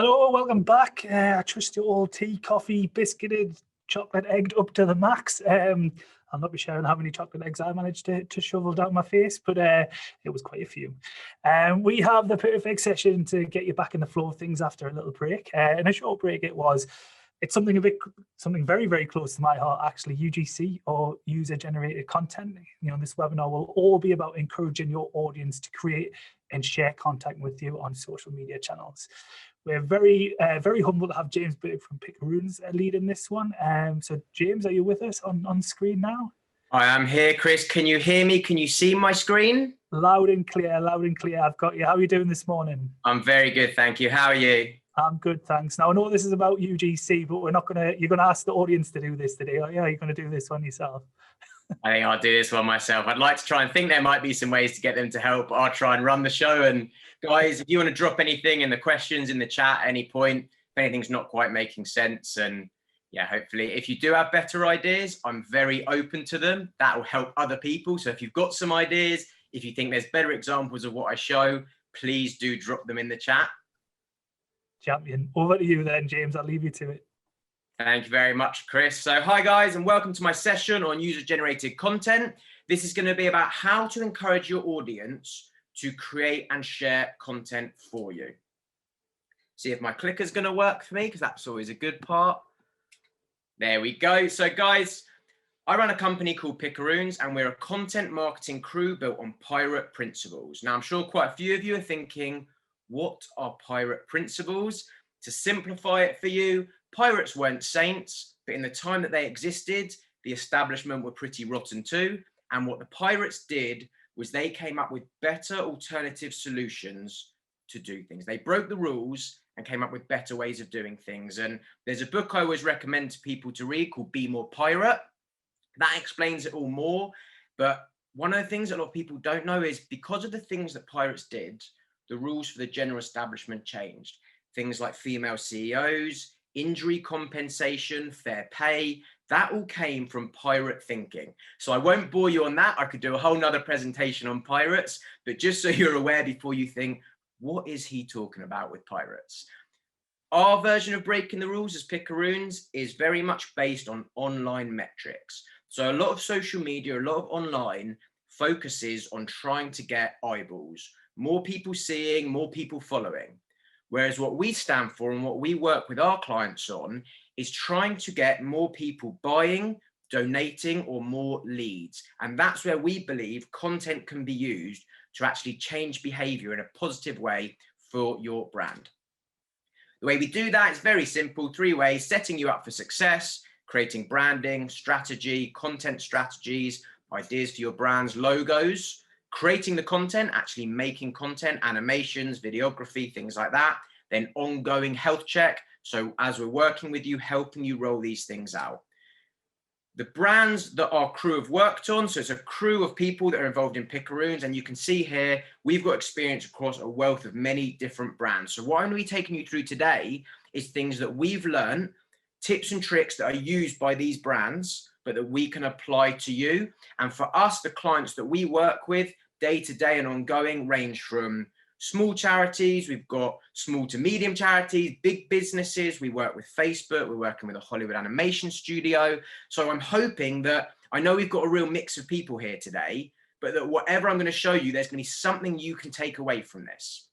Hello, welcome back. I trust you all tea, coffee, biscuited, chocolate egged up to the max. I'll not be sharing how many chocolate eggs I managed to shovel down my face, but it was quite a few. We have the perfect session to get you back in the flow of things after a little break. And a short break it was. It's something very, very close to my heart, actually, UGC or user-generated content. You know, this webinar will all be about encouraging your audience to create and share content with you on social media channels. We're very, very humbled to have James Burke from Pickaroons leading this one. So, James, are you with us on screen now? I am here, Chris. Can you hear me? Can you see my screen? Loud and clear, loud and clear. I've got you. How are you doing this morning? I'm very good, thank you. How are you? I'm good, thanks. Now, I know this is about UGC, but you're gonna ask the audience to do this today. Oh, yeah, you're gonna do this one yourself. I think I'll do this one myself. I'd like to try and think there might be some ways to get them to help. I'll try and run the show. And guys, if you want to drop anything in the questions in the chat at any point, if anything's not quite making sense, and yeah, hopefully if you do have better ideas, I'm very open to them. That will help other people. So if you've got some ideas, if you think there's better examples of what I show, please do drop them in the chat. Champion. Over to you then, James. I'll leave you to it. Thank you very much, Chris. So hi guys, and welcome to my session on user-generated content. This is going to be about how to encourage your audience to create and share content for you. See if my clicker's going to work for me, because that's always a good part. There we go. So guys, I run a company called Pickaroons, and we're a content marketing crew built on pirate principles. Now, I'm sure quite a few of you are thinking, what are pirate principles? To simplify it for you, pirates weren't saints, but in the time that they existed, the establishment were pretty rotten too. And what the pirates did was they came up with better alternative solutions to do things. They broke the rules and came up with better ways of doing things. And there's a book I always recommend to people to read called Be More Pirate. That explains it all more. But one of the things a lot of people don't know is because of the things that pirates did, the rules for the general establishment changed. Things like female CEOs, injury compensation, fair pay, that all came from pirate thinking. So I won't bore you on that. I could do a whole nother presentation on pirates, but just so you're aware before you think, what is he talking about with pirates? Our version of breaking the rules as Pickaroons is very much based on online metrics. So a lot of social media, a lot of online focuses on trying to get eyeballs, more people seeing, more people following. Whereas what we stand for and what we work with our clients on is trying to get more people buying, donating, or more leads. And that's where we believe content can be used to actually change behavior in a positive way for your brand. The way we do that is very simple, 3 ways: setting you up for success, creating branding, strategy, content strategies, ideas for your brand's logos, creating the content, actually making content, animations, videography, things like that, then ongoing health check. So as we're working with you, helping you roll these things out. The brands that our crew have worked on, so it's a crew of people that are involved in Pickaroons, and you can see here, we've got experience across a wealth of many different brands. So what I'm going to be taking you through today is things that we've learned, tips and tricks that are used by these brands, but that we can apply to you. And for us, the clients that we work with day to day and ongoing range from small charities, we've got small to medium charities, big businesses. We work with Facebook, we're working with a Hollywood animation studio. So I'm hoping that, I know we've got a real mix of people here today, but that whatever I'm going to show you, there's going to be something you can take away from this.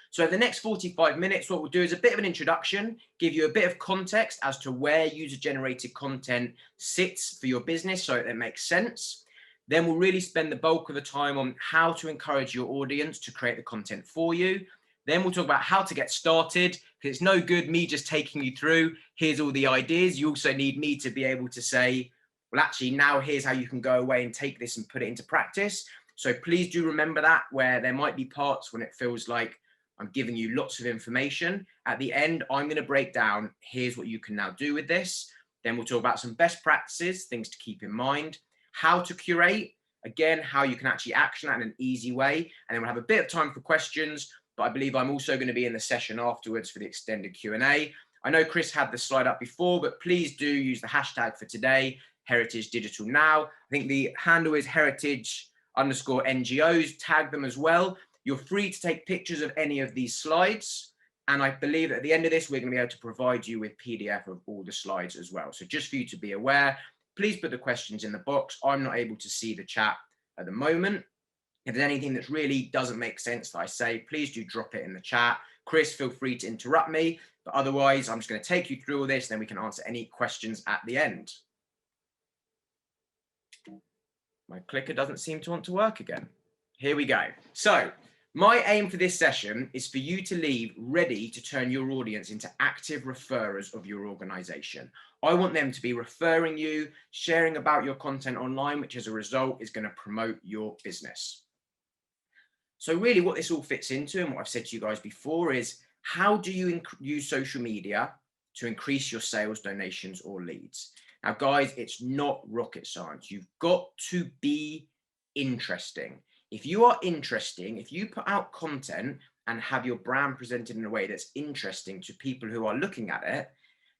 So the next 45 minutes, what we'll do is a bit of an introduction, give you a bit of context as to where user-generated content sits for your business so that it makes sense. Then we'll really spend the bulk of the time on how to encourage your audience to create the content for you. Then we'll talk about how to get started, because it's no good me just taking you through, here's all the ideas. You also need me to be able to say, well, actually, now here's how you can go away and take this and put it into practice. So please do remember that, where there might be parts when it feels like I'm giving you lots of information. At the end, I'm going to break down, here's what you can now do with this. Then we'll talk about some best practices, things to keep in mind, how to curate, again, how you can actually action that in an easy way. And then we'll have a bit of time for questions, but I believe I'm also going to be in the session afterwards for the extended Q&A. I know Chris had the slide up before, but please do use the hashtag for today, Heritage Digital Now. I think the handle is heritage_NGOs, tag them as well. You're free to take pictures of any of these slides. And I believe that at the end of this, we're going to be able to provide you with PDF of all the slides as well. So just for you to be aware, please put the questions in the box. I'm not able to see the chat at the moment. If there's anything that really doesn't make sense that I say, please do drop it in the chat. Chris, feel free to interrupt me, but otherwise I'm just going to take you through all this, then we can answer any questions at the end. My clicker doesn't seem to want to work again. Here we go. So my aim for this session is for you to leave ready to turn your audience into active referrers of your organization. I want them to be referring you, sharing about your content online, which as a result is going to promote your business. So really what this all fits into, and what I've said to you guys before, is how do you use social media to increase your sales, donations, or leads? Now, guys, it's not rocket science. You've got to be interesting. If you are interesting, if you put out content and have your brand presented in a way that's interesting to people who are looking at it,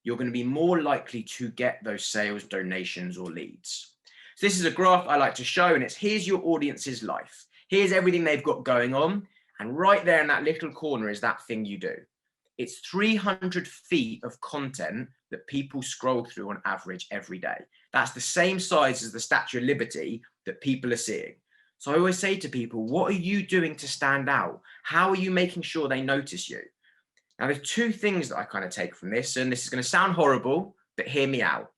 you're going to be more likely to get those sales, donations, or leads. So this is a graph I like to show, and it's here's your audience's life. Here's everything they've got going on. And right there in that little corner is that thing you do. It's 300 feet of content that people scroll through on average every day. That's the same size as the Statue of Liberty that people are seeing. So I always say to people, what are you doing to stand out? How are you making sure they notice you? Now, there's two things that I kind of take from this, and this is going to sound horrible, but hear me out.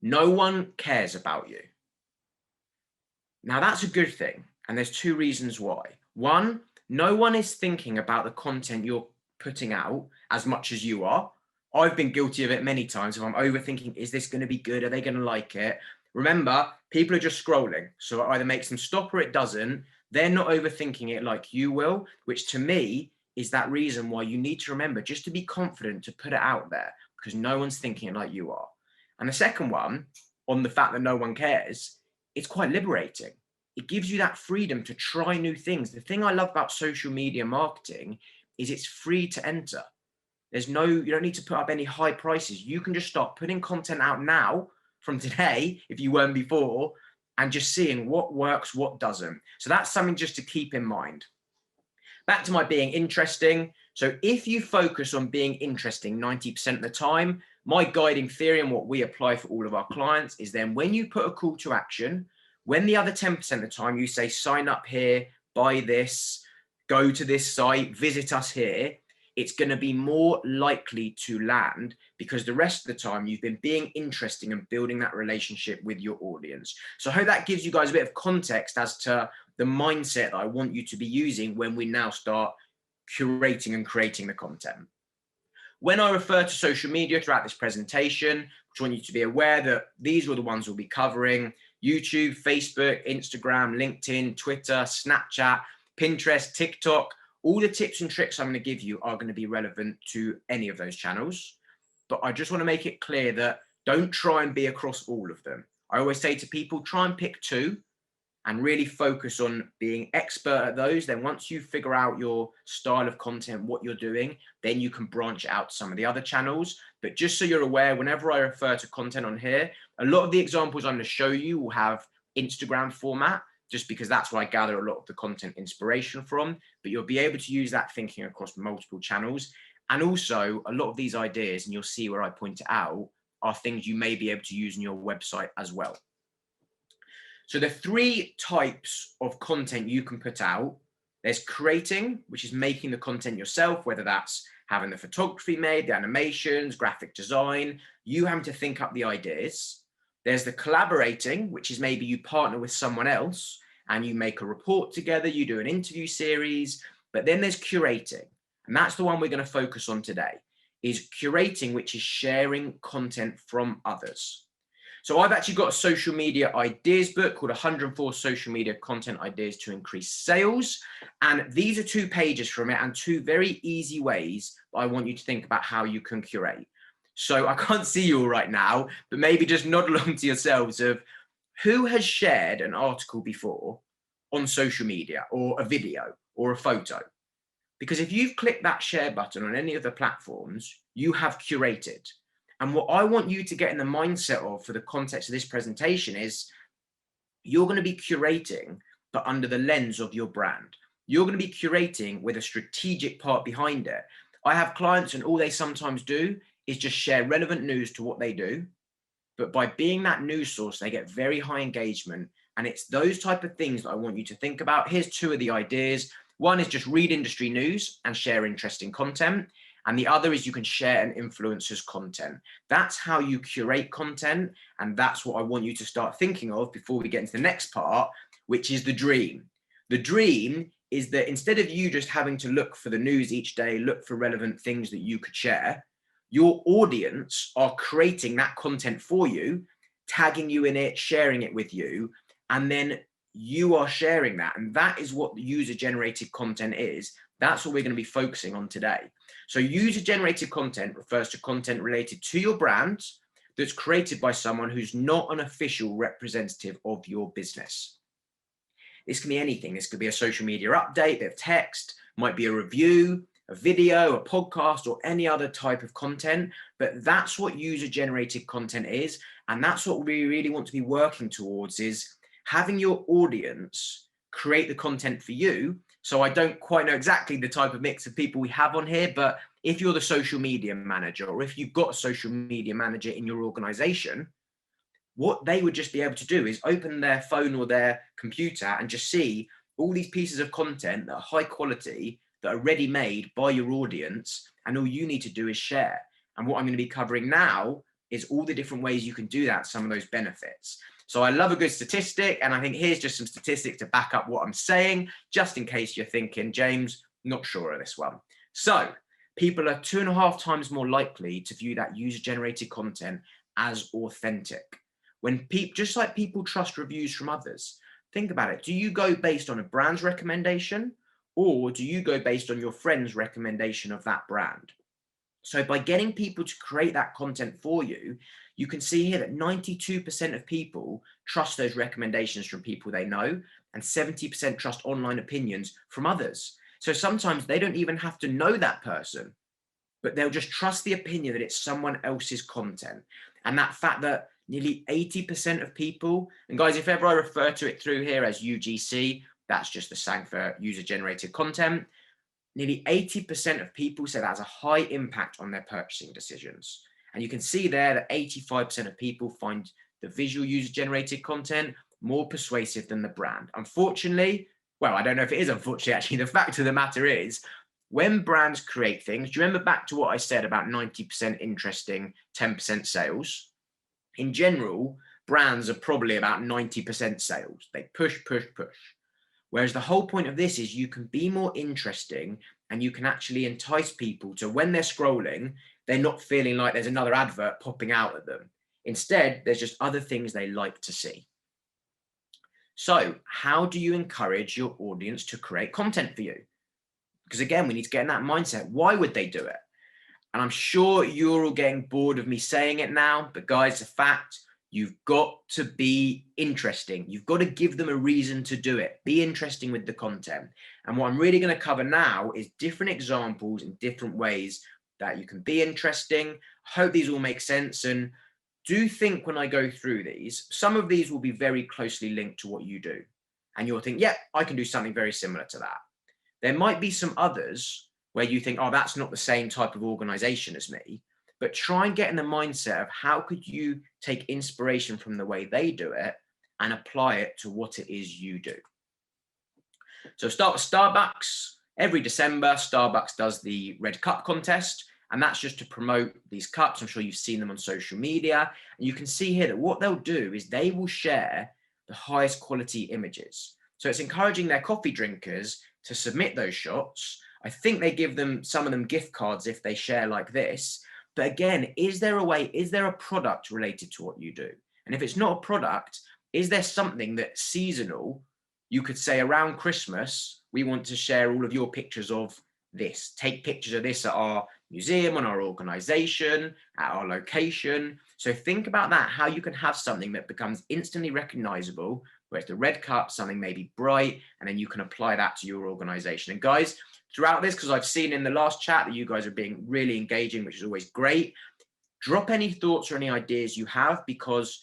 No one cares about you. Now, that's a good thing. And there's two reasons why. One, no one is thinking about the content you're putting out as much as you are. I've been guilty of it many times. If I'm overthinking, is this going to be good? Are they going to like it? Remember, people are just scrolling. So it either makes them stop or it doesn't. They're not overthinking it like you will, which to me is that reason why you need to remember just to be confident to put it out there, because no one's thinking it like you are. And the second one, on the fact that no one cares, it's quite liberating. It gives you that freedom to try new things. The thing I love about social media marketing is it's free to enter. You don't need to put up any high prices. You can just start putting content out now from today, if you weren't before, and just seeing what works, what doesn't. So that's something just to keep in mind. Back to my being interesting. So if you focus on being interesting 90% of the time, my guiding theory and what we apply for all of our clients is then when you put a call to action, when the other 10% of the time you say, sign up here, buy this, go to this site, visit us here, it's going to be more likely to land because the rest of the time you've been being interesting and building that relationship with your audience. So I hope that gives you guys a bit of context as to the mindset that I want you to be using when we now start curating and creating the content. When I refer to social media throughout this presentation, I just want you to be aware that these are the ones we'll be covering: YouTube, Facebook, Instagram, LinkedIn, Twitter, Snapchat, Pinterest, TikTok. All the tips and tricks I'm going to give you are going to be relevant to any of those channels. But I just want to make it clear that don't try and be across all of them. I always say to people, try and pick two and really focus on being expert at those. Then once you figure out your style of content, what you're doing, then you can branch out to some of the other channels. But just so you're aware, whenever I refer to content on here, a lot of the examples I'm going to show you will have Instagram format, just because that's where I gather a lot of the content inspiration from. But you'll be able to use that thinking across multiple channels. And also a lot of these ideas, and you'll see where I point it out, are things you may be able to use on your website as well. So the three types of content you can put out: there's creating, which is making the content yourself, whether that's having the photography made, the animations, graphic design, you having to think up the ideas. There's the collaborating, which is maybe you partner with someone else and you make a report together, you do an interview series. But then there's curating, and that's the one we're going to focus on today, is curating, which is sharing content from others. So I've actually got a social media ideas book called 104 Social Media Content Ideas to Increase Sales. And these are 2 pages from it and 2 very easy ways I want you to think about how you can curate. So I can't see you all right now, but maybe just nod along to yourselves of who has shared an article before on social media, or a video or a photo. Because if you've clicked that share button on any of the platforms, you have curated. And what I want you to get in the mindset of for the context of this presentation is you're going to be curating, but under the lens of your brand. You're going to be curating with a strategic part behind it. I have clients and all they sometimes do is just share relevant news to what they do. But by being that news source, they get very high engagement. And it's those type of things that I want you to think about. Here's two of the ideas. One is just read industry news and share interesting content. And the other is you can share an influencer's content. That's how you curate content. And that's what I want you to start thinking of before we get into the next part, which is the dream. The dream is that instead of you just having to look for the news each day, look for relevant things that you could share, your audience are creating that content for you, tagging you in it, sharing it with you, and then you are sharing that. And that is what the user-generated content is. That's what we're going to be focusing on today. So user-generated content refers to content related to your brand that's created by someone who's not an official representative of your business. This can be anything. This could be a social media update, a bit of text, might be a review, a video, a podcast, or any other type of content. But that's what user-generated content is. And that's what we really want to be working towards, is having your audience create the content for you. So I don't quite know exactly the type of mix of people we have on here, but if you're the social media manager, or if you've got a social media manager in your organization, what they would just be able to do is open their phone or their computer and just see all these pieces of content that are high quality, that are ready made by your audience, and all you need to do is share. And what I'm going to be covering now is all the different ways you can do that, some of those benefits. So I love a good statistic, and I think here's just some statistics to back up what I'm saying, just in case you're thinking, James, not sure of this one. So people are 2.5 times more likely to view that user-generated content as authentic. When just like people trust reviews from others, think about it. Do you go based on a brand's recommendation, or do you go based on your friend's recommendation of that brand? So by getting people to create that content for you, you can see here that 92% of people trust those recommendations from people they know, and 70% trust online opinions from others. So sometimes they don't even have to know that person, but they'll just trust the opinion that it's someone else's content. And that fact that nearly 80% of people, and guys, if ever I refer to it through here as UGC, that's just the slang for user-generated content. Nearly 80% of people say that has a high impact on their purchasing decisions. And you can see there that 85% of people find the visual user-generated content more persuasive than the brand. Unfortunately, well, I don't know if it is unfortunately, actually, the fact of the matter is, when brands create things, do you remember back to what I said about 90% interesting, 10% sales? In general, brands are probably about 90% sales. They push, push, push. Whereas the whole point of this is you can be more interesting, and you can actually entice people to, when they're scrolling, they're not feeling like there's another advert popping out at them. Instead, there's just other things they like to see. So how do you encourage your audience to create content for you? Because again, we need to get in that mindset. Why would they do it? And I'm sure you're all getting bored of me saying it now, but guys, the fact, you've got to be interesting. You've got to give them a reason to do it. Be interesting with the content. And what I'm really going to cover now is different examples and different ways that you can be interesting. I hope these all make sense. And do think when I go through these, some of these will be very closely linked to what you do. And you'll think, yeah, I can do something very similar to that. There might be some others where you think, oh, that's not the same type of organization as me. But try and get in the mindset of how could you take inspiration from the way they do it and apply it to what it is you do. So start with Starbucks. Every December, Starbucks does the Red Cup contest, and that's just to promote these cups. I'm sure you've seen them on social media. And you can see here that what they'll do is they will share the highest quality images. So it's encouraging their coffee drinkers to submit those shots. I think they give them, some of them, gift cards if they share like this. But again, is there a way, is there a product related to what you do? And if it's not a product, is there something that's seasonal? You could say around Christmas, we want to share all of your pictures of this. Take pictures of this at our museum, on our organization, at our location. So think about that, how you can have something that becomes instantly recognizable, where it's the red cup, something maybe bright, and then you can apply that to your organization. And guys, throughout this, because I've seen in the last chat that you guys are being really engaging, which is always great, drop any thoughts or any ideas you have, because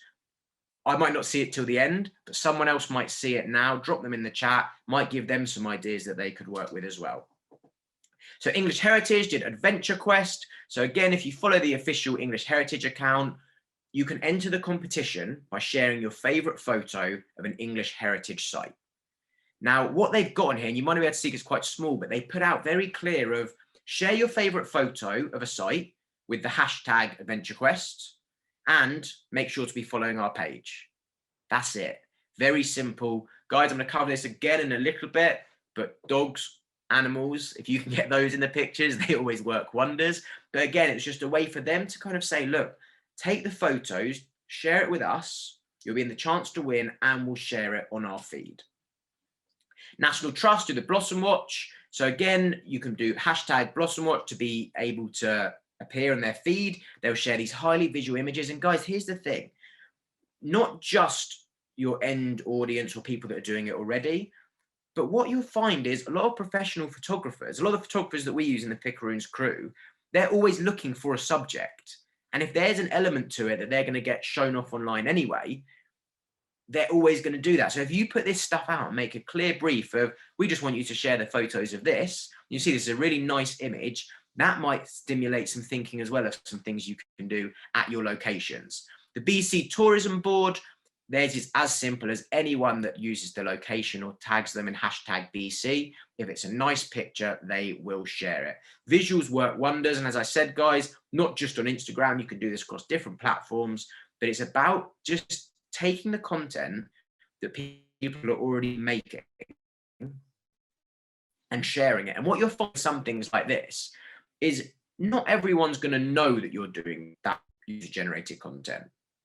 I might not see it till the end, but someone else might see it now. Drop them in the chat, might give them some ideas that they could work with as well. So English Heritage did Adventure Quest. So again, if you follow the official English Heritage account, you can enter the competition by sharing your favorite photo of an English heritage site. Now, what they've got on here, and you might be able to see it's quite small, but they put out very clear of share your favorite photo of a site with the hashtag Adventure Quest and make sure to be following our page. That's it. Very simple. Guys, I'm going to cover this again in a little bit, but dogs, animals, if you can get those in the pictures, they always work wonders. But again, it's just a way for them to kind of say, look, take the photos, share it with us, you'll be in the chance to win, and we'll share it on our feed. National Trust do the Blossom Watch. So again, you can do hashtag Blossom Watch to be able to appear on their feed. They'll share these highly visual images. And guys, here's the thing, not just your end audience or people that are doing it already, but what you'll find is a lot of professional photographers, a lot of the photographers that we use in the Picaroons crew, they're always looking for a subject. And if there's an element to it that they're going to get shown off online anyway, they're always going to do that. So if you put this stuff out and make a clear brief of, we just want you to share the photos of this, you see this is a really nice image, that might stimulate some thinking as well of some things you can do at your locations. The BC Tourism Board, theirs is as simple as anyone that uses the location or tags them in hashtag BC. If it's a nice picture, they will share it. Visuals work wonders. And as I said, guys, not just on Instagram, you can do this across different platforms, but it's about just taking the content that people are already making and sharing it. And what you'll find with some things like this is not everyone's going to know that you're doing that user-generated content.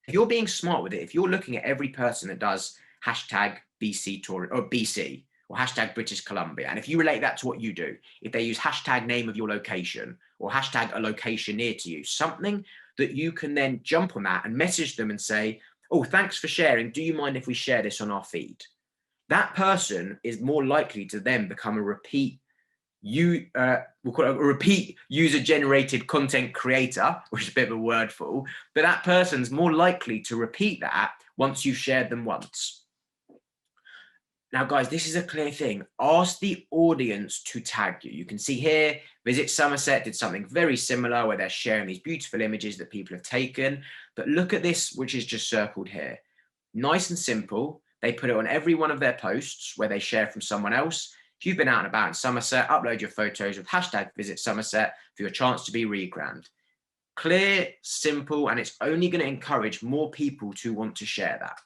If you're being smart with it, if you're looking at every person that does hashtag BC Tour or BC or hashtag British Columbia, and if you relate that to what you do, if they use hashtag name of your location or hashtag a location near to you, something that you can then jump on that and message them and say, oh, thanks for sharing. Do you mind if we share this on our feed? That person is more likely to then become a repeat we'll call it a repeat user-generated content creator, which is a bit of a wordful, but that person's more likely to repeat that once you've shared them once. Now, guys, this is a clear thing. Ask the audience to tag you. You can see here, Visit Somerset did something very similar where they're sharing these beautiful images that people have taken. But look at this, which is just circled here. Nice and simple. They put it on every one of their posts where they share from someone else. If you've been out and about in Somerset, upload your photos with hashtag Visit Somerset for your chance to be regrammed. Clear, simple, and it's only going to encourage more people to want to share that.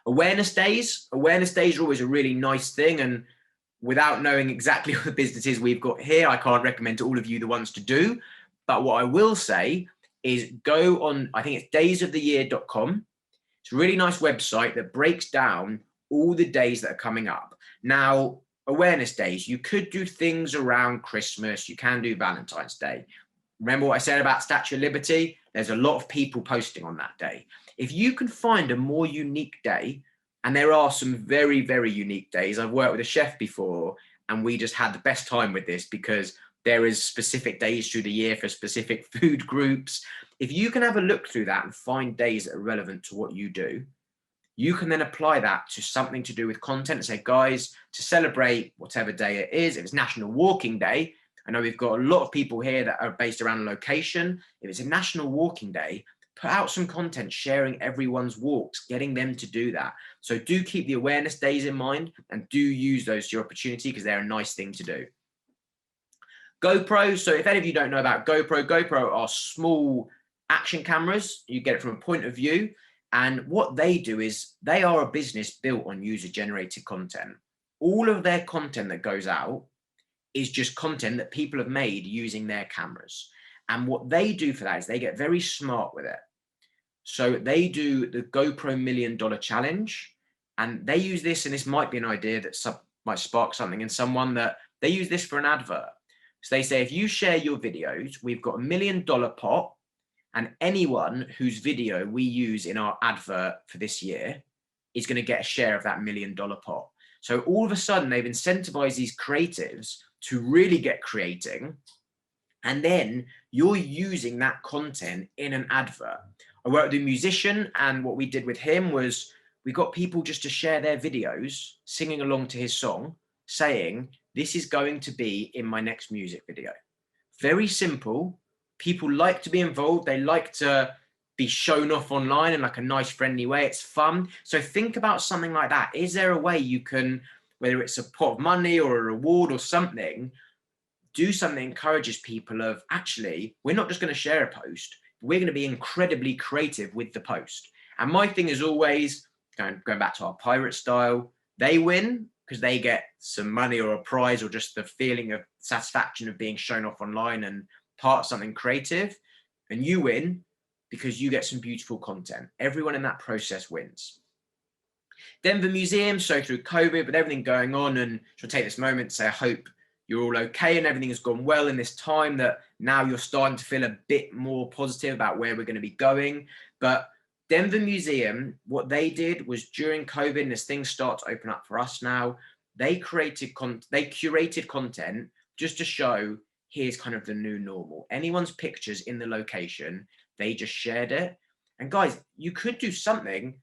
Awareness days are always a really nice thing, and without knowing exactly what the businesses we've got here, I can't recommend to all of you the ones to do. But what I will say is go on, I think it's daysoftheyear.com. It's a really nice website that breaks down all the days that are coming up. Now, awareness days, you could do things around Christmas, you can do Valentine's Day. Remember what I said about Statue of Liberty? There's a lot of people posting on that day. If you can find a more unique day, and there are some very, very unique days. I've worked with a chef before, and we just had the best time with this because there is specific days through the year for specific food groups. If you can have a look through that and find days that are relevant to what you do, you can then apply that to something to do with content and say, guys, to celebrate whatever day it is, if it's National Walking Day, I know we've got a lot of people here that are based around a location. If it's a National Walking Day, put out some content sharing everyone's walks, getting them to do that. So do keep the awareness days in mind and do use those to your opportunity because they're a nice thing to do. GoPro. So if any of you don't know about GoPro, GoPro are small action cameras. You get it from a point of view. And what they do is they are a business built on user-generated content. All of their content that goes out is just content that people have made using their cameras. And what they do for that is they get very smart with it. So they do the GoPro $1 Million Challenge, and they use this, and this might be an idea that might spark something in someone, that they use this for an advert. So they say, if you share your videos, we've got $1 million pot, and anyone whose video we use in our advert for this year is going to get a share of that $1 million pot. So all of a sudden, they've incentivized these creatives to really get creating, and then you're using that content in an advert. I worked with a musician, and what we did with him was we got people just to share their videos, singing along to his song, saying, this is going to be in my next music video. Very simple. People like to be involved. They like to be shown off online in like a nice, friendly way. It's fun. So think about something like that. Is there a way you can, whether it's a pot of money or a reward or something, do something that encourages people of, actually, we're not just going to share a post. We're going to be incredibly creative with the post. And my thing is always, going back to our pirate style, they win because they get some money or a prize or just the feeling of satisfaction of being shown off online and part of something creative. And you win because you get some beautiful content. Everyone in that process wins. Denver Museum, so through COVID, with everything going on, and she'll take this moment to say, I hope you're all okay and everything has gone well in this time, that now you're starting to feel a bit more positive about where we're going to be going. But Denver Museum, what they did was during COVID, and as things start to open up for us now, they curated content just to show, here's kind of the new normal. Anyone's pictures in the location, they just shared it. And guys, you could do something,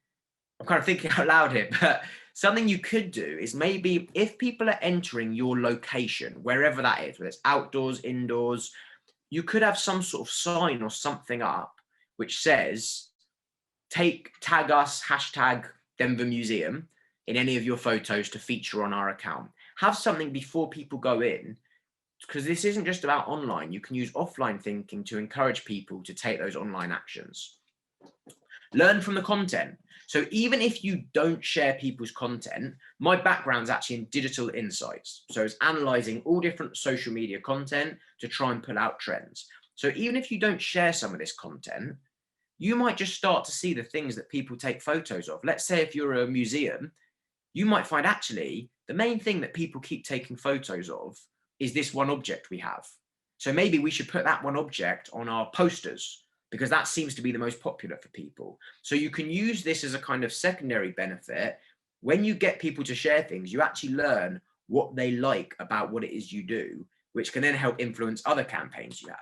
I'm kind of thinking out loud here, but something you could do is maybe if people are entering your location, wherever that is, whether it's outdoors, indoors, you could have some sort of sign or something up which says, tag us, hashtag Denver Museum in any of your photos to feature on our account. Have something before people go in, because this isn't just about online. You can use offline thinking to encourage people to take those online actions. Learn from the content. So even if you don't share people's content, my background's actually in digital insights. So it's analyzing all different social media content to try and pull out trends. So even if you don't share some of this content, you might just start to see the things that people take photos of. Let's say if you're a museum, you might find actually the main thing that people keep taking photos of is this one object we have. So maybe we should put that one object on our posters, because that seems to be the most popular for people. So you can use this as a kind of secondary benefit. When you get people to share things, you actually learn what they like about what it is you do, which can then help influence other campaigns you have.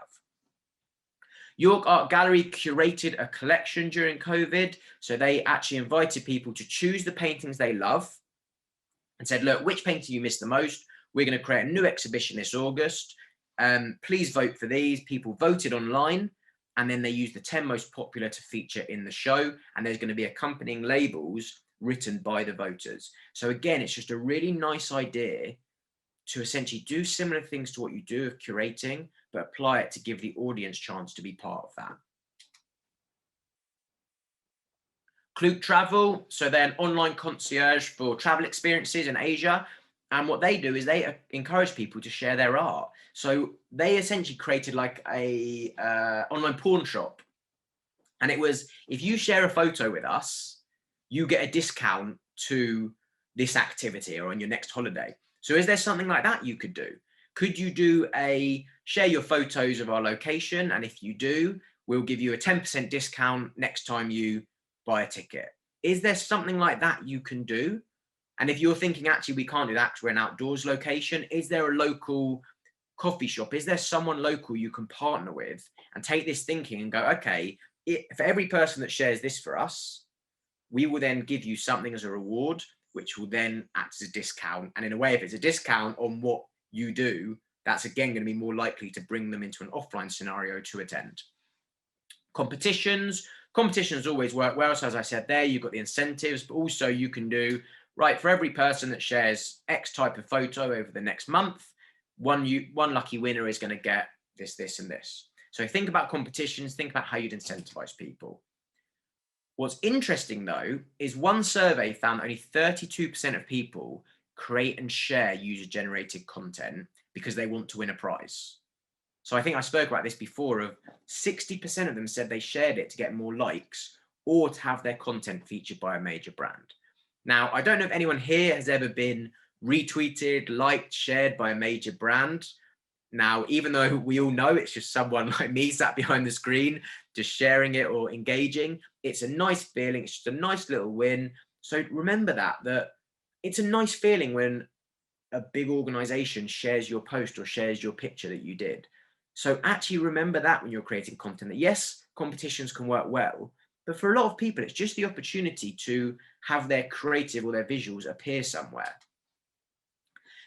York Art Gallery curated a collection during COVID. So they actually invited people to choose the paintings they love and said, look, which painting you miss the most? We're going to create a new exhibition this August. Please vote for these. People voted online, and then they used the 10 most popular to feature in the show. And there's going to be accompanying labels written by the voters. So again, it's just a really nice idea to essentially do similar things to what you do of curating, but apply it to give the audience chance to be part of that. Klook Travel, so they're an online concierge for travel experiences in Asia. And what they do is they encourage people to share their art. So they essentially created like a online pawn shop. And it was, if you share a photo with us, you get a discount to this activity or on your next holiday. So is there something like that you could do? Could you do share your photos of our location? And if you do, we'll give you a 10% discount next time you buy a ticket. Is there something like that you can do? And if you're thinking, actually, we can't do that because we're an outdoors location, is there a local coffee shop? Is there someone local you can partner with and take this thinking and go, okay, for every person that shares this for us, we will then give you something as a reward, which will then act as a discount. And in a way, if it's a discount on what you do, that's again going to be more likely to bring them into an offline scenario to attend. Competitions always work well. So as I said there, you've got the incentives, but also you can do, right, for every person that shares X type of photo over the next month, one lucky winner is going to get this, this, and this. So think about competitions, think about how you'd incentivize people. What's interesting though, is one survey found only 32% of people create and share user-generated content because they want to win a prize. So I think I spoke about this before, of 60% of them said they shared it to get more likes or to have their content featured by a major brand. Now, I don't know if anyone here has ever been retweeted, liked, shared by a major brand. Now, even though we all know it's just someone like me sat behind the screen, just sharing it or engaging, it's a nice feeling. It's just a nice little win. So remember that it's a nice feeling when a big organization shares your post or shares your picture that you did. So actually remember that when you're creating content, that yes, competitions can work well, but for a lot of people, it's just the opportunity to have their creative or their visuals appear somewhere.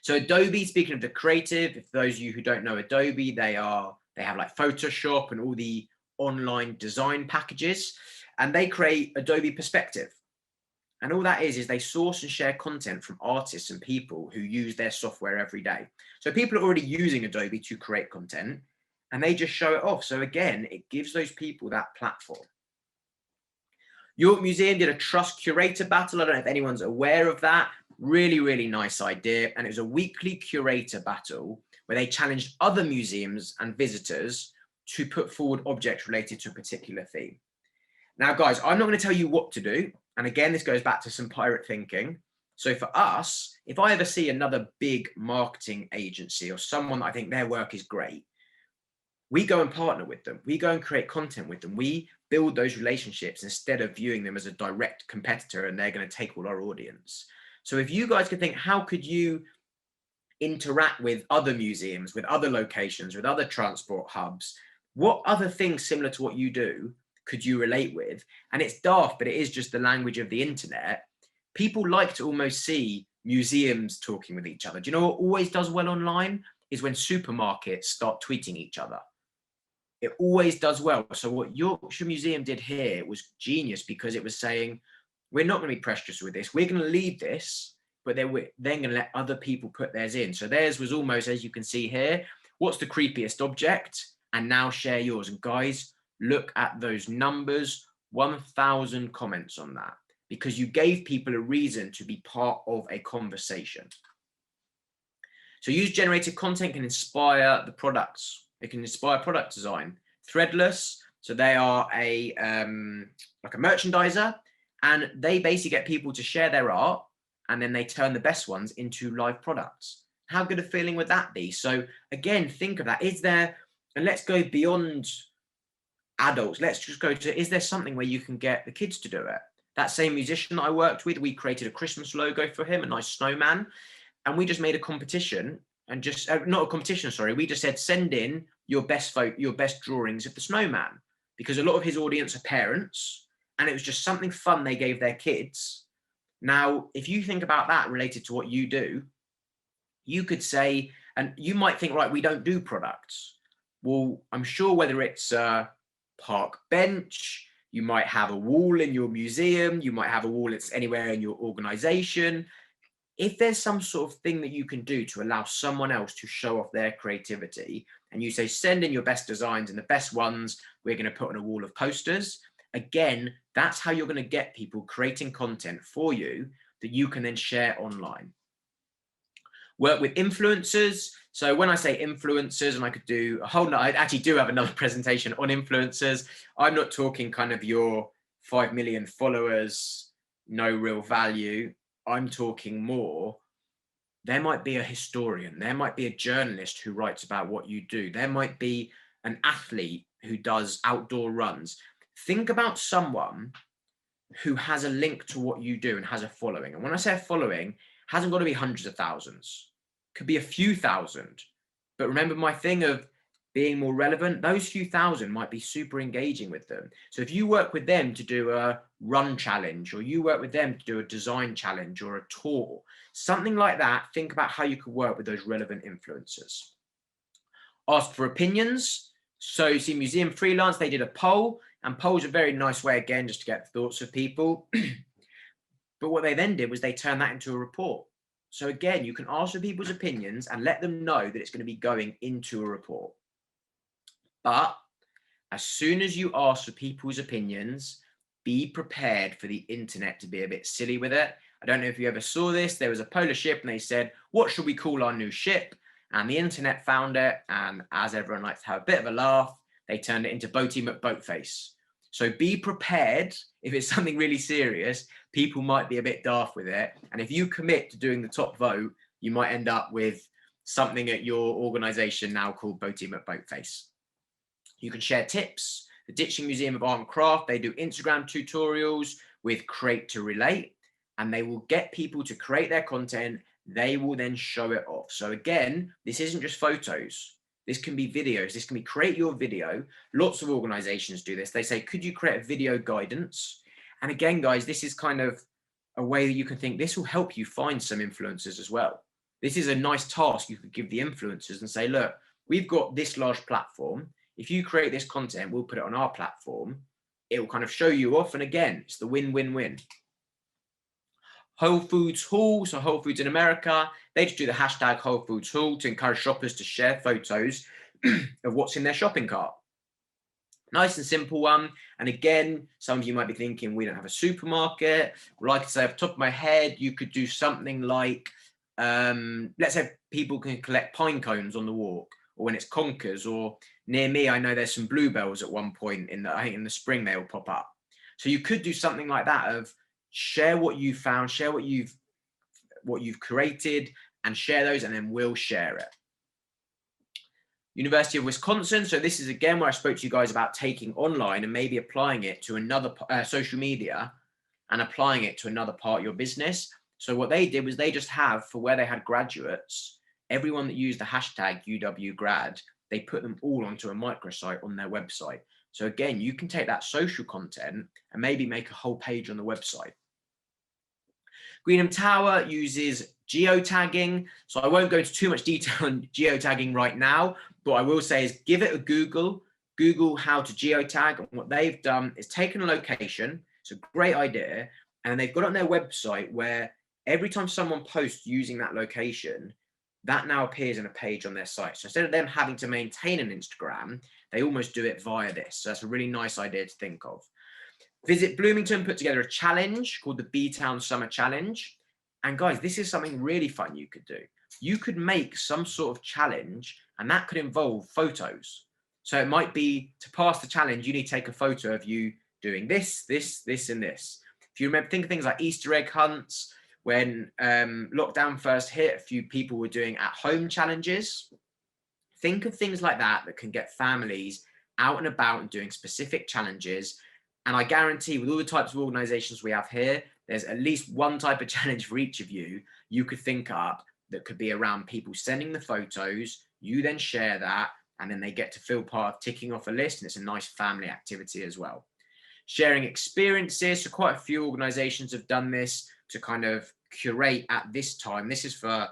So Adobe, speaking of the creative, if those of you who don't know Adobe, they have like Photoshop and all the online design packages, and they create Adobe Perspective. And all that is they source and share content from artists and people who use their software every day. So people are already using Adobe to create content, and they just show it off. So again, it gives those people that platform. York Museum did a Trust Curator battle. I don't know if anyone's aware of that. Really, really nice idea. And it was a weekly curator battle where they challenged other museums and visitors to put forward objects related to a particular theme. Now, guys, I'm not going to tell you what to do. And again, this goes back to some pirate thinking. So for us, if I ever see another big marketing agency or someone that I think their work is great, we go and partner with them. We go and create content with them. We build those relationships instead of viewing them as a direct competitor and they're going to take all our audience. So if you guys could think, how could you interact with other museums, with other locations, with other transport hubs? What other things similar to what you do could you relate with? And it's daft, but it is just the language of the internet. People like to almost see museums talking with each other. Do you know what always does well online? Is when supermarkets start tweeting each other. It always does well. So what Yorkshire Museum did here was genius, because it was saying, we're not going to be precious with this. We're going to lead this, but then we're then going to let other people put theirs in. So theirs was almost, as you can see here, what's the creepiest object? And now share yours. And guys, look at those numbers, 1,000 comments on that, because you gave people a reason to be part of a conversation. So user-generated content can inspire the products. It can inspire product design. Threadless, so they are a like a merchandiser, and they basically get people to share their art, and then they turn the best ones into live products. How good a feeling would that be? So again, think of that. Is there, and let's go beyond adults. Let's just go to, is there something where you can get the kids to do it? That same musician that I worked with, we created a Christmas logo for him, a nice snowman, and we just made a competition. And just not a competition, sorry. We just said, send in your best drawings of the snowman, because a lot of his audience are parents, and it was just something fun they gave their kids. Now, if you think about that related to what you do, you could say, and you might think, right, we don't do products. Well, I'm sure whether it's a park bench, you might have a wall in your museum, you might have a wall that's anywhere in your organization. If there's some sort of thing that you can do to allow someone else to show off their creativity, and you say, send in your best designs and the best ones we're going to put on a wall of posters, again, that's how you're going to get people creating content for you that you can then share online. Work with influencers. So when I say influencers, and I could do a whole, I actually do have another presentation on influencers. I'm not talking kind of your 5 million followers, no real value. I'm talking more, there might be a historian, there might be a journalist who writes about what you do, there might be an athlete who does outdoor runs. Think about someone who has a link to what you do and has a following. And when I say a following, it hasn't got to be hundreds of thousands, it could be a few thousand. But remember my thing of being more relevant, those few thousand might be super engaging with them. So if you work with them to do a run challenge, or you work with them to do a design challenge or a tour, something like that, think about how you could work with those relevant influencers. Ask for opinions. So you see Museum Freelance, they did a poll, and polls are a very nice way, again, just to get the thoughts of people. But what they then did was they turned that into a report. So again, you can ask for people's opinions and let them know that it's going to be going into a report. But as soon as you ask for people's opinions, be prepared for the internet to be a bit silly with it. I don't know if you ever saw this. There was a polar ship and they said, what should we call our new ship? And the internet found it. And as everyone likes to have a bit of a laugh, they turned it into Boaty McBoatface. So be prepared. If it's something really serious, people might be a bit daft with it. And if you commit to doing the top vote, you might end up with something at your organization now called Boaty McBoatface. You can share tips. The Ditching Museum of Art and Craft, they do Instagram tutorials with Create to Relate, and they will get people to create their content. They will then show it off. So again, this isn't just photos. This can be videos. This can be create your video. Lots of organizations do this. They say, could you create a video guidance? And again, guys, this is kind of a way that you can think this will help you find some influencers as well. This is a nice task you could give the influencers and say, look, we've got this large platform. If you create this content, we'll put it on our platform. It will kind of show you off. And again, it's the win-win-win. Wholefoods haul, so Whole Foods in America, they just do the hashtag Wholefoods haul to encourage shoppers to share photos of what's in their shopping cart. Nice and simple one. And again, some of you might be thinking, we don't have a supermarket. Like I say, off the top of my head, you could do something like, let's say people can collect pine cones on the walk, or when it's conkers, or near me, I know there's some bluebells at one point I think in the spring they will pop up. So you could do something like that of share what you found, share what you've created, and share those, and then we'll share it. University of Wisconsin. So this is again where I spoke to you guys about taking online and maybe applying it to another social media and applying it to another part of your business. So what they did was they just have, for where they had graduates, everyone that used the hashtag UWgrad, they put them all onto a microsite on their website. So again, you can take that social content and maybe make a whole page on the website. Greenham Tower uses geotagging. So I won't go into too much detail on geotagging right now, but I will say is give it a Google how to geotag. And what they've done is taken a location. It's a great idea. And they've got it on their website where every time someone posts using that location, that now appears in a page on their site. So instead of them having to maintain an Instagram, they almost do it via this. So that's a really nice idea to think of. Visit Bloomington put together a challenge called the Btown Summer Challenge. And guys, this is something really fun you could do. You could make some sort of challenge, and that could involve photos. So it might be, to pass the challenge, you need to take a photo of you doing this, this, this, and this. If you remember, think of things like Easter egg hunts. When lockdown first hit, a few people were doing at-home challenges. Think of things like that that can get families out and about and doing specific challenges. And I guarantee with all the types of organizations we have here, there's at least one type of challenge for each of you could think up that could be around people sending the photos, you then share that, and then they get to feel part of ticking off a list, and it's a nice family activity as well. Sharing experiences, so quite a few organizations have done this to kind of curate at this time. This is for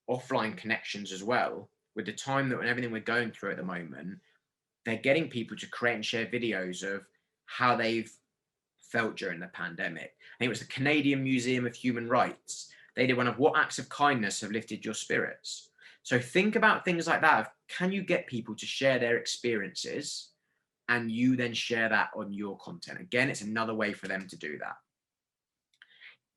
offline connections as well. With the time that and everything we're going through at the moment, they're getting people to create and share videos of how they've felt during the pandemic. I think it was the Canadian Museum of Human Rights. They did one of what acts of kindness have lifted your spirits. So think about things like that. Can you get people to share their experiences and you then share that on your content? Again, it's another way for them to do that.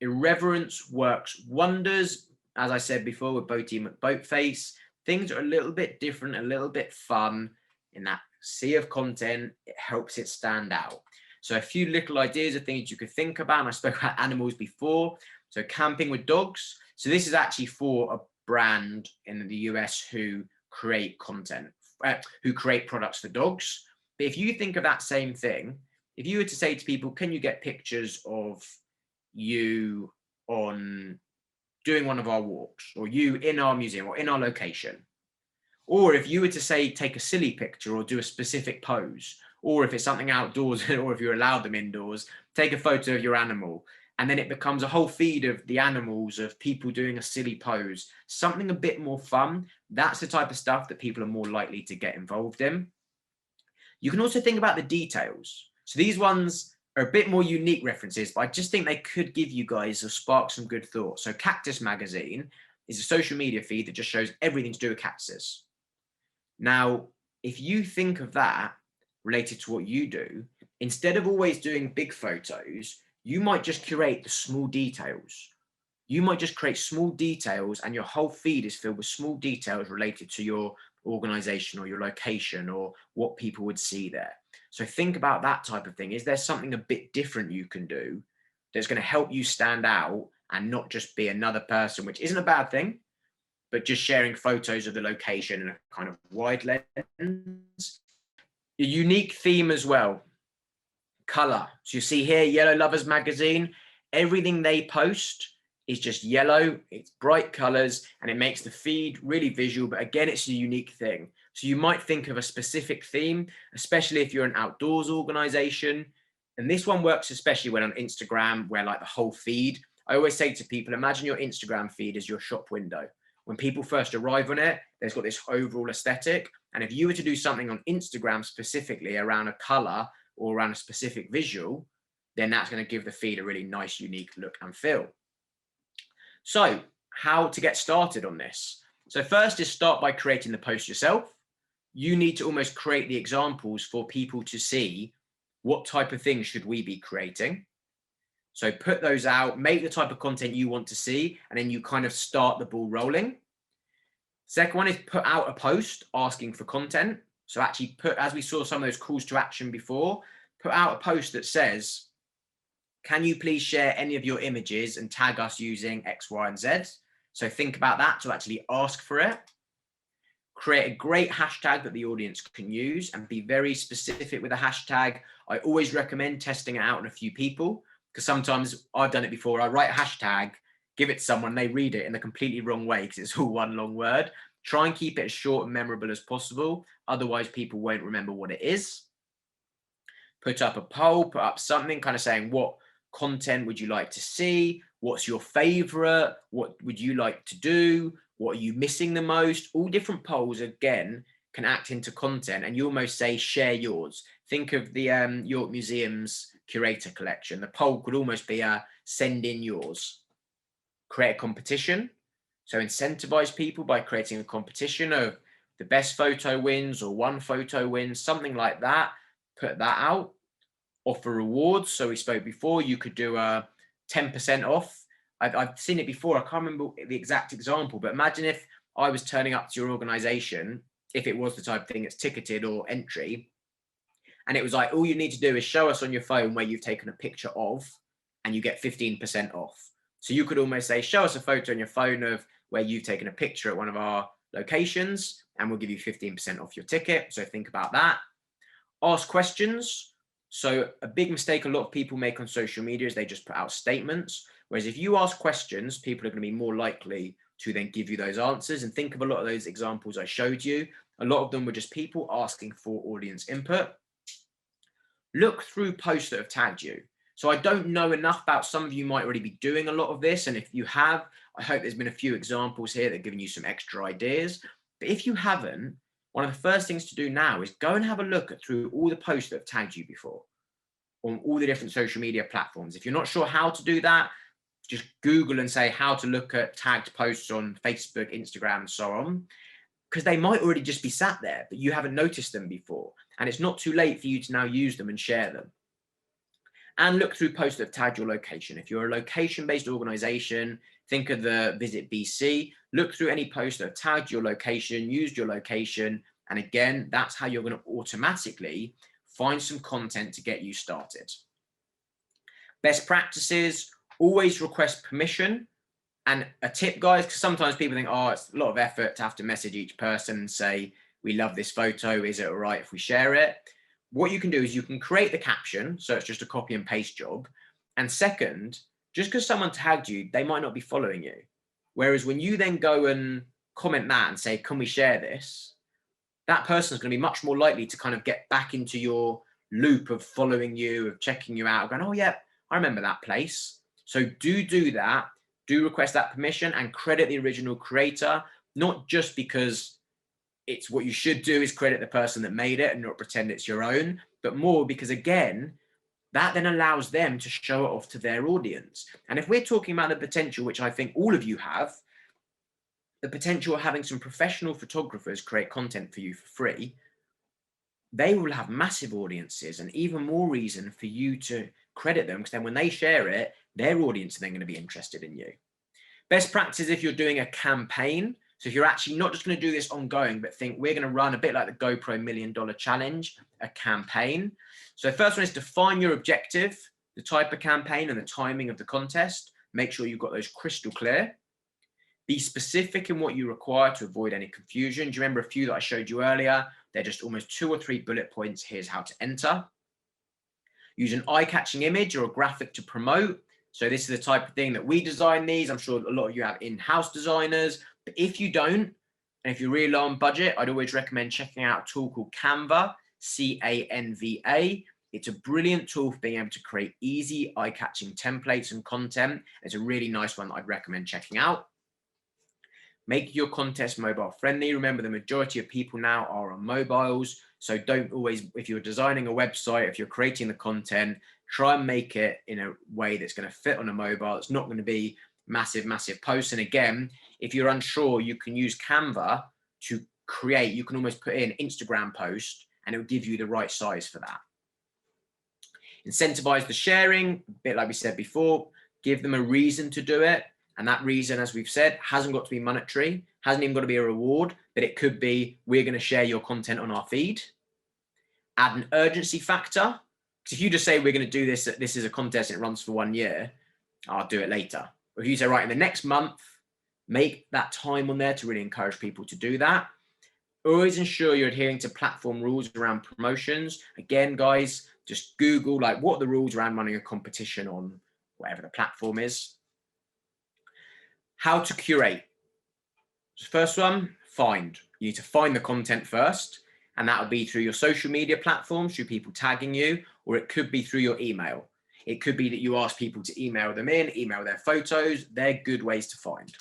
Irreverence works wonders. As I said before with Boaty McBoatface, things are a little bit different, a little bit fun in that sea of content. It helps it stand out. So a few little ideas of things you could think about. And I spoke about animals before. So camping with dogs. So this is actually for a brand in the US who create content, who create products for dogs. But if you think of that same thing, if you were to say to people, can you get pictures of you on doing one of our walks, or you in our museum or in our location? Or if you were to say, take a silly picture or do a specific pose, or if it's something outdoors, or if you're allowed them indoors, take a photo of your animal. And then it becomes a whole feed of the animals, of people doing a silly pose, something a bit more fun. That's the type of stuff that people are more likely to get involved in. You can also think about the details. So these ones are a bit more unique references, but I just think they could give you guys or spark some good thoughts. So Cactus Magazine is a social media feed that just shows everything to do with cactuses. Now, if you think of that related to what you do, instead of always doing big photos, you might just curate the small details. You might just create small details, and your whole feed is filled with small details related to your organization or your location or what people would see there. So think about that type of thing. Is there something a bit different you can do that's going to help you stand out and not just be another person, which isn't a bad thing, but just sharing photos of the location in a kind of wide lens. A unique theme as well. Color. So you see here, Yellow Lovers Magazine, everything they post is just yellow. It's bright colors and it makes the feed really visual, but again, it's a unique thing. So you might think of a specific theme, especially if you're an outdoors organization. And this one works especially when on Instagram, where like the whole feed I always say to people, imagine your Instagram feed as your shop window. When people first arrive on it, there's got this overall aesthetic. And if you were to do something on Instagram specifically around a color or around a specific visual, then that's going to give the feed a really nice, unique look and feel. So how to get started on this? So first is start by creating the post yourself. You need to almost create the examples for people to see what type of things should we be creating. So put those out, make the type of content you want to see, and then you kind of start the ball rolling. Second one is put out a post asking for content. So actually put, as we saw some of those calls to action before, put out a post that says, can you please share any of your images and tag us using X, Y, and Z? So think about that to actually ask for it. Create a great hashtag that the audience can use and be very specific with a hashtag. I always recommend testing it out on a few people, because sometimes I've done it before. I write a hashtag, give it to someone, they read it in the completely wrong way because it's all one long word. Try and keep it as short and memorable as possible. Otherwise, people won't remember what it is. Put up a poll, put up something kind of saying, what content would you like to see? What's your favorite? What would you like to do? What are you missing the most? All different polls, again, can act into content, and you almost say, share yours. Think of the York Museum's Curator collection. The poll could almost be a send in yours. Create a competition. So incentivize people by creating a competition of the best photo wins or one photo wins, something like that. Put that out. Offer rewards. So we spoke before, you could do a 10% off. I've seen it before. I can't remember the exact example, but imagine if I was turning up to your organization, if it was the type of thing that's ticketed or entry, and it was like, all you need to do is show us on your phone where you've taken a picture of, and you get 15% off. So you could almost say, show us a photo on your phone of where you've taken a picture at one of our locations, and we'll give you 15% off your ticket. So think about that. Ask questions. So a big mistake a lot of people make on social media is they just put out statements. Whereas if you ask questions, people are going to be more likely to then give you those answers. And think of a lot of those examples I showed you. A lot of them were just people asking for audience input. Look through posts that have tagged you. So I don't know enough about, some of you might already be doing a lot of this. And if you have, I hope there's been a few examples here that have given you some extra ideas. But if you haven't, one of the first things to do now is go and have a look at through all the posts that have tagged you before on all the different social media platforms. If you're not sure how to do that, just Google and say how to look at tagged posts on Facebook, Instagram, and so on, because they might already just be sat there, but you haven't noticed them before. And it's not too late for you to now use them and share them. And look through posts that have tagged your location. If you're a location-based organization, think of the Visit BC, look through any posts that have tagged your location, used your location. And again, that's how you're going to automatically find some content to get you started. Best practices, always request permission. And a tip, guys, because sometimes people think, oh, it's a lot of effort to have to message each person and say, we love this photo, is it all right if we share it? What you can do is you can create the caption, so it's just a copy and paste job. And second, just because someone tagged you, they might not be following you. Whereas when you then go and comment that and say, can we share this? That person is going to be much more likely to kind of get back into your loop of following you, of checking you out, going, oh yeah, I remember that place. So do that. Do request that permission and credit the original creator, not just because it's what you should do is credit the person that made it and not pretend it's your own, but more because, again, that then allows them to show it off to their audience. And if we're talking about the potential, which I think all of you have, the potential of having some professional photographers create content for you for free, they will have massive audiences and even more reason for you to credit them, because then when they share it, their audience are then going to be interested in you. Best practice if you're doing a campaign. So if you're actually not just going to do this ongoing, but think we're going to run a bit like the GoPro $1 Million Challenge, a campaign. So the first one is define your objective, the type of campaign and the timing of the contest. Make sure you've got those crystal clear. Be specific in what you require to avoid any confusion. Do you remember a few that I showed you earlier? They're just almost 2 or 3 bullet points. Here's how to enter. Use an eye-catching image or a graphic to promote. So this is the type of thing that we design these. I'm sure a lot of you have in-house designers, but if you don't, and if you're really low on budget, I'd always recommend checking out a tool called Canva, C-A-N-V-A. It's a brilliant tool for being able to create easy, eye-catching templates and content. It's a really nice one that I'd recommend checking out. Make your contests mobile friendly. Remember, the majority of people now are on mobiles. So don't always, if you're designing a website, if you're creating the content, try and make it in a way that's going to fit on a mobile. It's not going to be massive posts. And again, if you're unsure, you can use Canva to create, you can almost put in Instagram post and it will give you the right size for that. Incentivize the sharing, a bit like we said before, give them a reason to do it. And that reason, as we've said, hasn't got to be monetary, hasn't even got to be a reward, but it could be, we're going to share your content on our feed. Add an urgency factor. Because if you just say, we're going to do this, this is a contest and it runs for 1 year, I'll do it later. Or if you say, right, in the next month, make that time on there to really encourage people to do that. Always ensure you're adhering to platform rules around promotions. Again, guys, just Google, like, what are the rules around running a competition on whatever the platform is. How to curate. So first one, find. You need to find the content first, and that would be through your social media platforms, through people tagging you, or it could be through your email. It could be that you ask people to email them in, email their photos. They're good ways to find.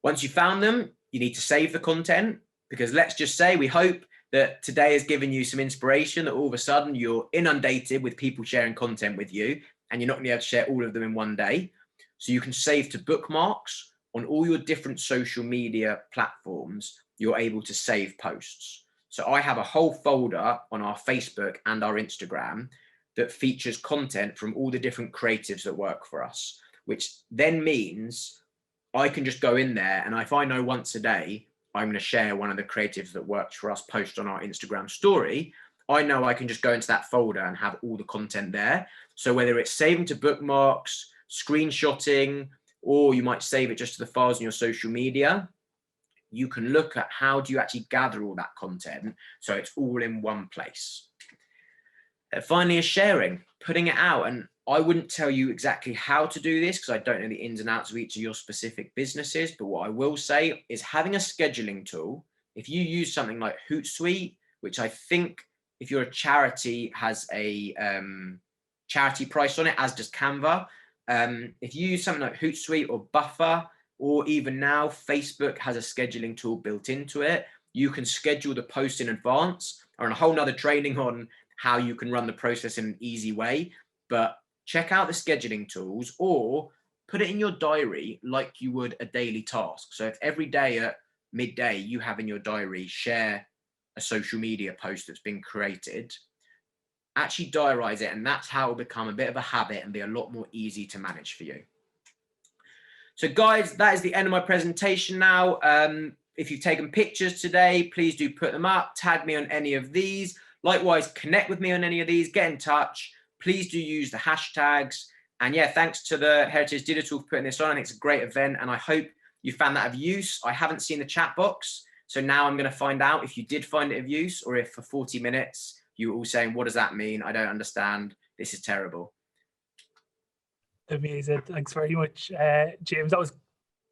Once you've found them, you need to save the content, because let's just say we hope that today has given you some inspiration, that all of a sudden you're inundated with people sharing content with you, and you're not going to be able to share all of them in one day. So you can save to bookmarks on all your different social media platforms. You're able to save posts. So I have a whole folder on our Facebook and our Instagram that features content from all the different creatives that work for us, which then means I can just go in there, and if I know once a day I'm going to share one of the creatives that works for us post on our Instagram story, I know I can just go into that folder and have all the content there. So whether it's saving to bookmarks, screenshotting, or you might save it just to the files in your social media, you can look at how do you actually gather all that content so it's all in one place. Finally is sharing, putting it out. And I wouldn't tell you exactly how to do this because I don't know the ins and outs of each of your specific businesses, but what I will say is having a scheduling tool. If you use something like Hootsuite, which I think if you're a charity has a charity price on it, as does Canva. If you use something like Hootsuite or Buffer, or even now Facebook has a scheduling tool built into it, you can schedule the post in advance, or on a whole nother training on how you can run the process in an easy way. But check out the scheduling tools, or put it in your diary like you would a daily task. So if every day at midday you have in your diary, share a social media post that's been created, actually diarize it, and that's how it will become a bit of a habit and be a lot more easy to manage for you. So guys, that is the end of my presentation now. If you've taken pictures today, please do put them up, tag me on any of these. Likewise, connect with me on any of these, get in touch. Please do use the hashtags. And yeah, thanks to the Heritage Digital for putting this on. I think it's a great event, and I hope you found that of use. I haven't seen the chat box, so now I'm going to find out if you did find it of use, or if for 40 minutes you were all saying, what does that mean? I don't understand. This is terrible. Amazing. Thanks very much, James. That was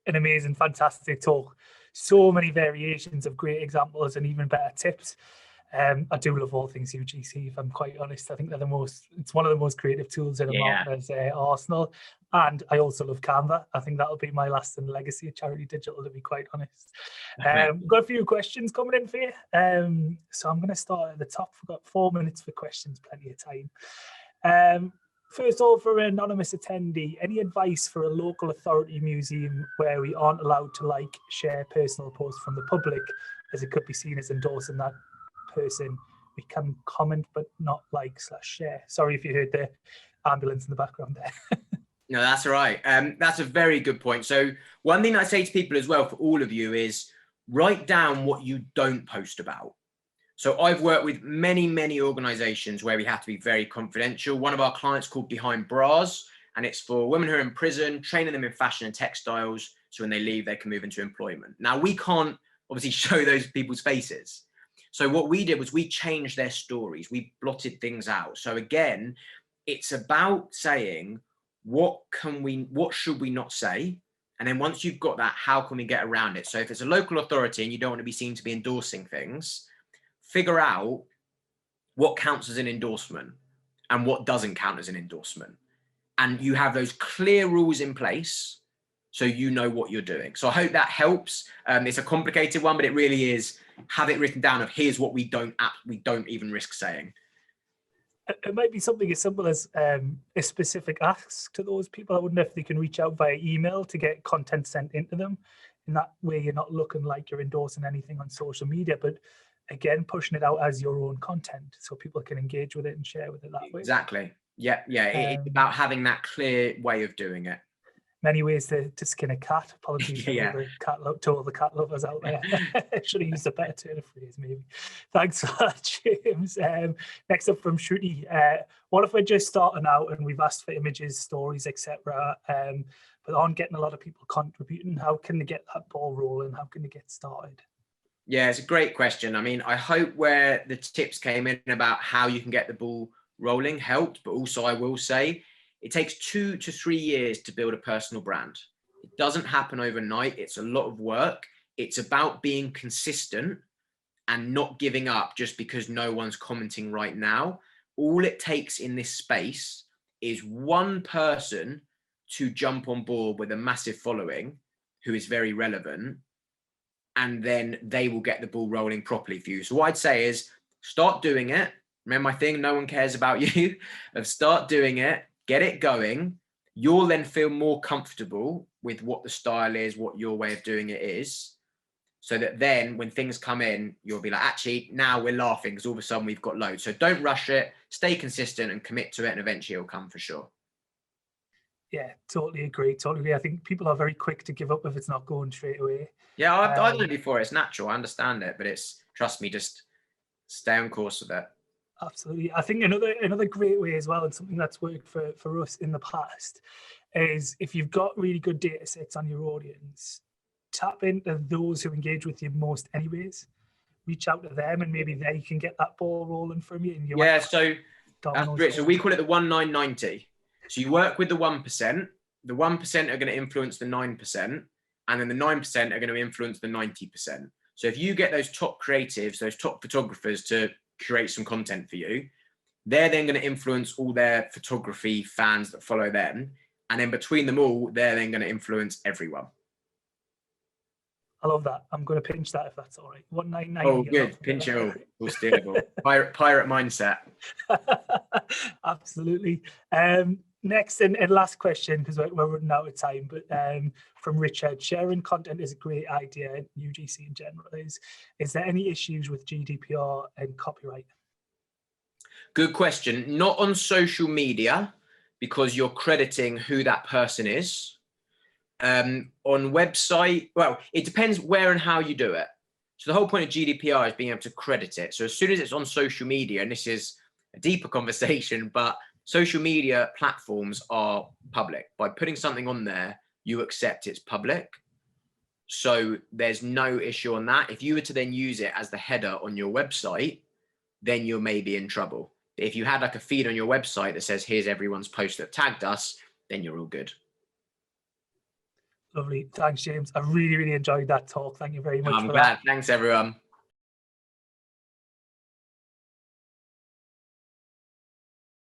an amazing, fantastic talk. So many variations of great examples and even better tips. I do love all things UGC, if I'm quite honest. I think they're it's one of the most creative tools in a marketer's arsenal. And I also love Canva. I think that'll be my lasting legacy at Charity Digital, to be quite honest. We've got a few questions coming in for you. So I'm going to start at the top. We've got 4 minutes for questions, plenty of time. First of all, for an anonymous attendee, any advice for a local authority museum where we aren't allowed to share personal posts from the public, as it could be seen as endorsing that person? We can comment but not /share. Sorry if you heard the ambulance in the background there. No, that's all right. That's a very good point. So one thing I say to people as well, for all of you, is write down what you don't post about. So I've worked with many organizations where we have to be very confidential. One of our clients called Behind Bras, and it's for women who are in prison, training them in fashion and textiles, so when they leave, they can move into employment. Now, we can't obviously show those people's faces. So what we did was we changed their stories. We blotted things out. So again, it's about saying, what should we not say? And then once you've got that, how can we get around it? So if it's a local authority and you don't want to be seen to be endorsing things, figure out what counts as an endorsement and what doesn't count as an endorsement. And you have those clear rules in place so you know what you're doing. So I hope that helps. It's a complicated one, but it really is. Have it written down of here's what we don't even risk saying. It might be something as simple as a specific ask to those people. I wonder if they can reach out via email to get content sent into them. In that way, you're not looking like you're endorsing anything on social media, but again, pushing it out as your own content so people can engage with it and share with it that way. Exactly. Yeah. It's about having that clear way of doing it. Many ways to skin a cat. Apologies Yeah. to all the cat lovers out there. I should have used a better turn of phrase, maybe. Thanks for that, James. Next up from Shruti. What if we're just starting out and we've asked for images, stories, etc., but aren't getting a lot of people contributing? How can they get that ball rolling? How can they get started? Yeah, it's a great question. I mean, I hope where the tips came in about how you can get the ball rolling helped, but also I will say, it takes 2 to 3 years to build a personal brand. It doesn't happen overnight. It's a lot of work. It's about being consistent and not giving up just because no one's commenting right now. All it takes in this space is one person to jump on board with a massive following who is very relevant, and then they will get the ball rolling properly for you. So what I'd say is start doing it. Remember my thing, no one cares about you. Start doing it. Get it going. You'll then feel more comfortable with what the style is, what your way of doing it is, so that then when things come in, you'll be like, actually, now we're laughing because all of a sudden we've got loads. So don't rush it, stay consistent and commit to it, and eventually it'll come for sure. Yeah, totally agree. Totally agree. I think people are very quick to give up if it's not going straight away. Yeah, I've done it before. It's natural. I understand it, but it's, trust me, just stay on course with it. Absolutely. I think another great way as well, and something that's worked for us in the past, is if you've got really good data sets on your audience, tap into those who engage with you most anyways. Reach out to them and maybe they can get that ball rolling from you. And you so that's great. So we call it the 1-9-90. So you work with the 1%. The 1% are going to influence the 9%, and then the 9% are going to influence the 90%. So if you get those top creatives, those top photographers to curate some content for you, they're then going to influence all their photography fans that follow them, and then between them all, they're then going to influence everyone. I love that. I'm going to pinch that if that's all right. 1-9-90. Oh, good. Pinch it all. All stealable. Pirate mindset. Absolutely. Next and last question, because we're running out of time, but from Richard, sharing content is a great idea, UGC in general. Is there any issues with GDPR and copyright? Good question. Not on social media, because you're crediting who that person is. On website, well, it depends where and how you do it. So the whole point of GDPR is being able to credit it. So as soon as it's on social media, and this is a deeper conversation, but social media platforms are public. By putting something on there, you accept it's public. So there's no issue on that. If you were to then use it as the header on your website, then you're maybe in trouble. If you had like a feed on your website that says, here's everyone's post that tagged us, then you're all good. Lovely. Thanks, James. I really, really enjoyed that talk. Thank you very much. I'm glad. Thanks, everyone.